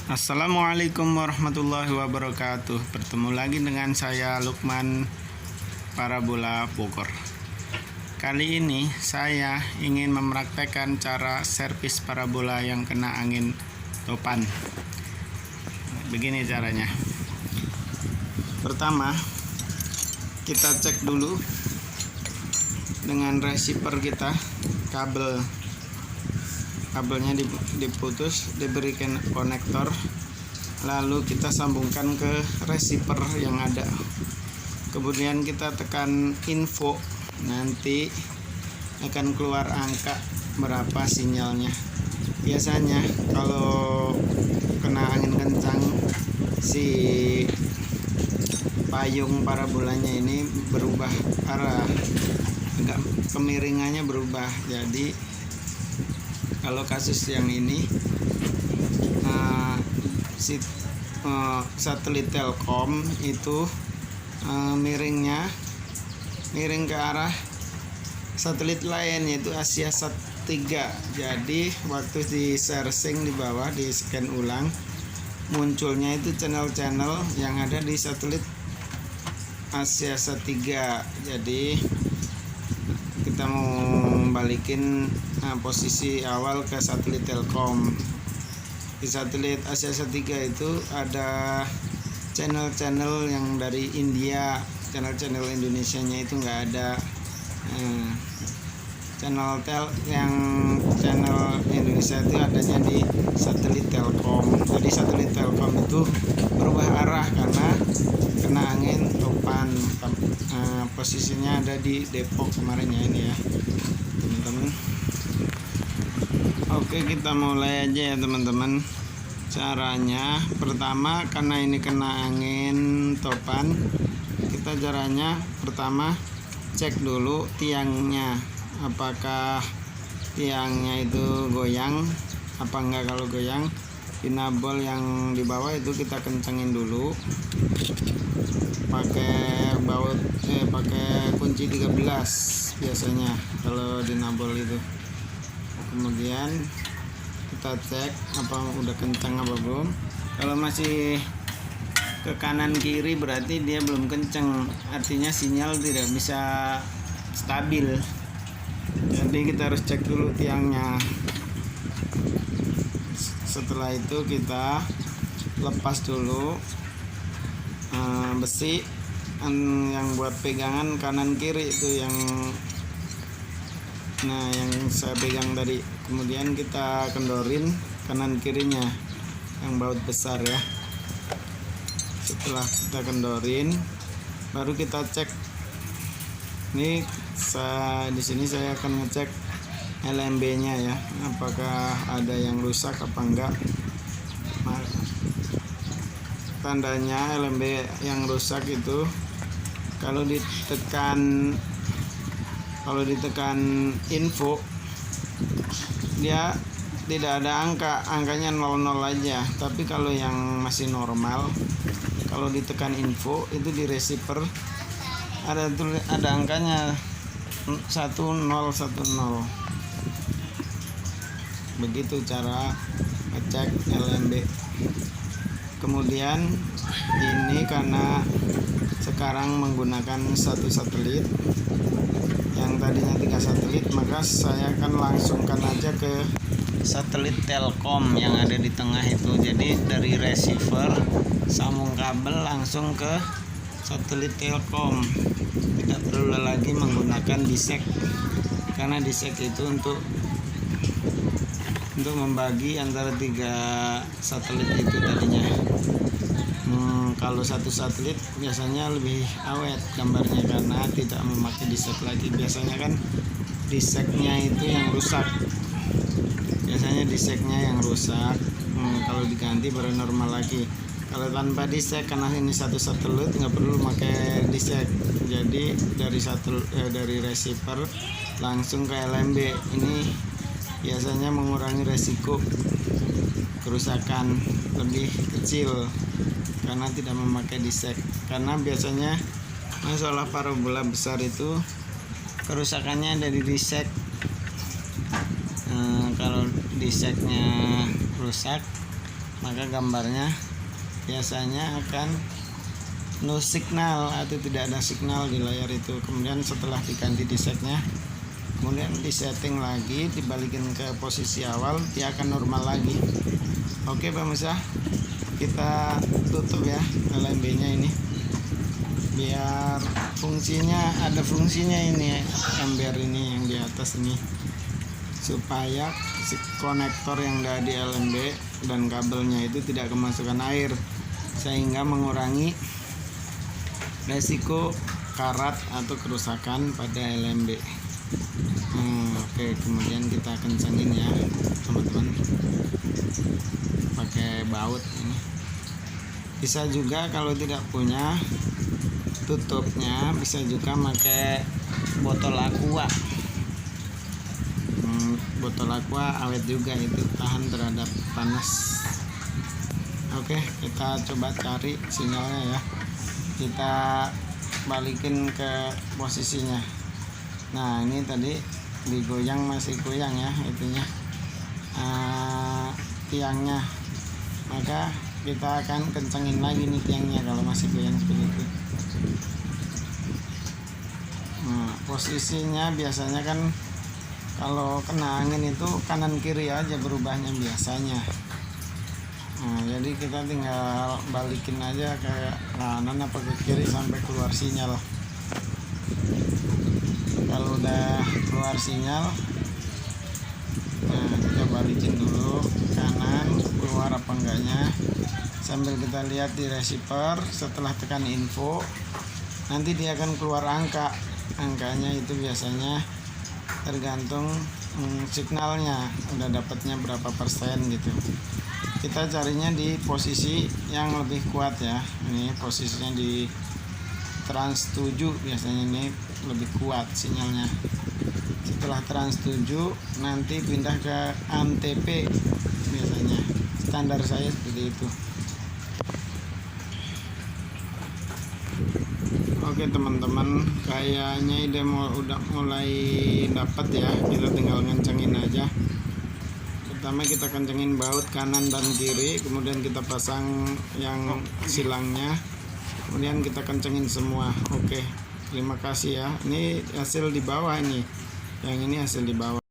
Assalamualaikum warahmatullahi wabarakatuh. Bertemu lagi dengan saya Lukman Parabola Bogor. Kali ini saya ingin mempraktekkan cara servis parabola yang kena angin topan. Begini caranya. Pertama, kita cek dulu dengan receiver kita, kabelnya diputus, diberikan konektor, lalu kita sambungkan ke receiver yang ada. Kemudian kita tekan info, nanti akan keluar angka berapa sinyalnya. Biasanya kalau kena angin kencang, si payung parabolanya ini berubah arah, agak kemiringannya berubah. Jadi kalau kasus yang ini satelit Telkom itu miring ke arah satelit lain, yaitu AsiaSat 3. Jadi waktu di searching di bawah, di scan ulang, munculnya itu channel-channel yang ada di satelit AsiaSat 3. Jadi kita mau balikin posisi awal ke satelit Telkom. Di satelit AsiaSat 3 itu ada channel-channel yang dari India, channel Indonesianya itu nggak ada. Channel Indonesia itu adanya di satelit Telkom. Jadi satelit Telkom itu berubah arah karena kena angin topan. Posisinya ada di Depok kemarin ya, ini ya teman-teman. Oke, kita mulai aja ya teman-teman. Caranya pertama, karena ini kena angin topan, kita caranya pertama cek dulu tiangnya, apakah tiangnya itu goyang apa enggak. Kalau goyang, dinabol yang di bawah itu kita kencengin dulu pakai kunci 13 biasanya kalau dinabol itu. Kemudian kita cek apa udah kencang apa belum. Kalau masih ke kanan kiri berarti dia belum kencang, artinya sinyal tidak bisa stabil. Jadi kita harus cek dulu tiangnya. Setelah itu kita lepas dulu besi yang buat pegangan kanan kiri itu, yang saya pegang tadi. Kemudian kita kendorin kanan kirinya yang baut besar ya. Setelah kita kendorin, baru kita cek. Ini di sini saya akan ngecek LMB-nya ya, apakah ada yang rusak apa enggak. Tandanya LMB yang rusak itu kalau ditekan info, dia tidak ada angkanya 00 aja. Tapi kalau yang masih normal, kalau ditekan info itu di receiver ada angkanya 1010. Begitu cara ngecek LMB. Kemudian ini karena sekarang menggunakan satu satelit, yang tadinya 3 satelit, maka saya akan langsungkan aja ke satelit Telkom yang ada di tengah itu. Jadi dari receiver sambung kabel langsung ke satelit Telkom, tidak perlu lagi menggunakan disek, karena disek itu untuk membagi antara 3 satelit itu tadinya. Kalau satu satelit biasanya lebih awet gambarnya karena tidak memakai disek lagi. Biasanya kan diseknya itu yang rusak. Kalau diganti baru normal lagi. Kalau tanpa disek, karena ini satu satelit, nggak perlu pakai disek. Jadi dari receiver langsung ke LMB. Ini biasanya mengurangi resiko kerusakan, lebih kecil karena tidak memakai disek. Karena biasanya masalah parabola besar itu kerusakannya ada di disek. Kalau diseknya rusak, maka gambarnya biasanya akan no signal atau tidak ada signal di layar itu. Kemudian setelah diganti disknya, kemudian disetting lagi, dibalikin ke posisi awal, dia akan normal lagi. Oke pemirsa, kita tutup ya LMB nya ini biar fungsinya, ada fungsinya ini ember ini yang di atas ini, supaya si konektor yang ada di LMB dan kabelnya itu tidak kemasukan air, sehingga mengurangi resiko karat atau kerusakan pada LMB. Oke, kemudian kita kencengin ya teman-teman pakai baut ini. Bisa juga kalau tidak punya tutupnya, bisa juga pakai botol aqua. Botol aqua awet juga, itu tahan terhadap panas. Oke, kita coba cari sinyalnya ya, kita balikin ke posisinya. Nah ini tadi digoyang, masih goyang ya itunya, tiangnya, maka kita akan kencengin lagi nih tiangnya kalau masih goyang seperti itu. Nah posisinya biasanya kan kalau kena angin itu kanan kiri aja berubahnya biasanya. Nah jadi kita tinggal balikin aja ke kanan apa ke kiri sampai keluar sinyal. Kalau udah keluar sinyal, nah kita balikin dulu kanan, keluar apa enggaknya, sambil kita lihat di receiver. Setelah tekan info, nanti dia akan keluar angkanya itu biasanya tergantung signalnya udah dapatnya berapa persen gitu. Kita carinya di posisi yang lebih kuat ya, ini posisinya di trans 7 biasanya, ini lebih kuat sinyalnya. Setelah trans 7 nanti pindah ke ANTP biasanya, standar saya seperti itu. Oke teman-teman, kayaknya ide udah mulai dapat ya, kita tinggal ngencengin aja. Pertama kita kencengin baut kanan dan kiri, kemudian kita pasang yang silangnya, kemudian kita kencengin semua. Oke, terima kasih ya. Ini hasil di bawah, ini yang ini hasil di bawah.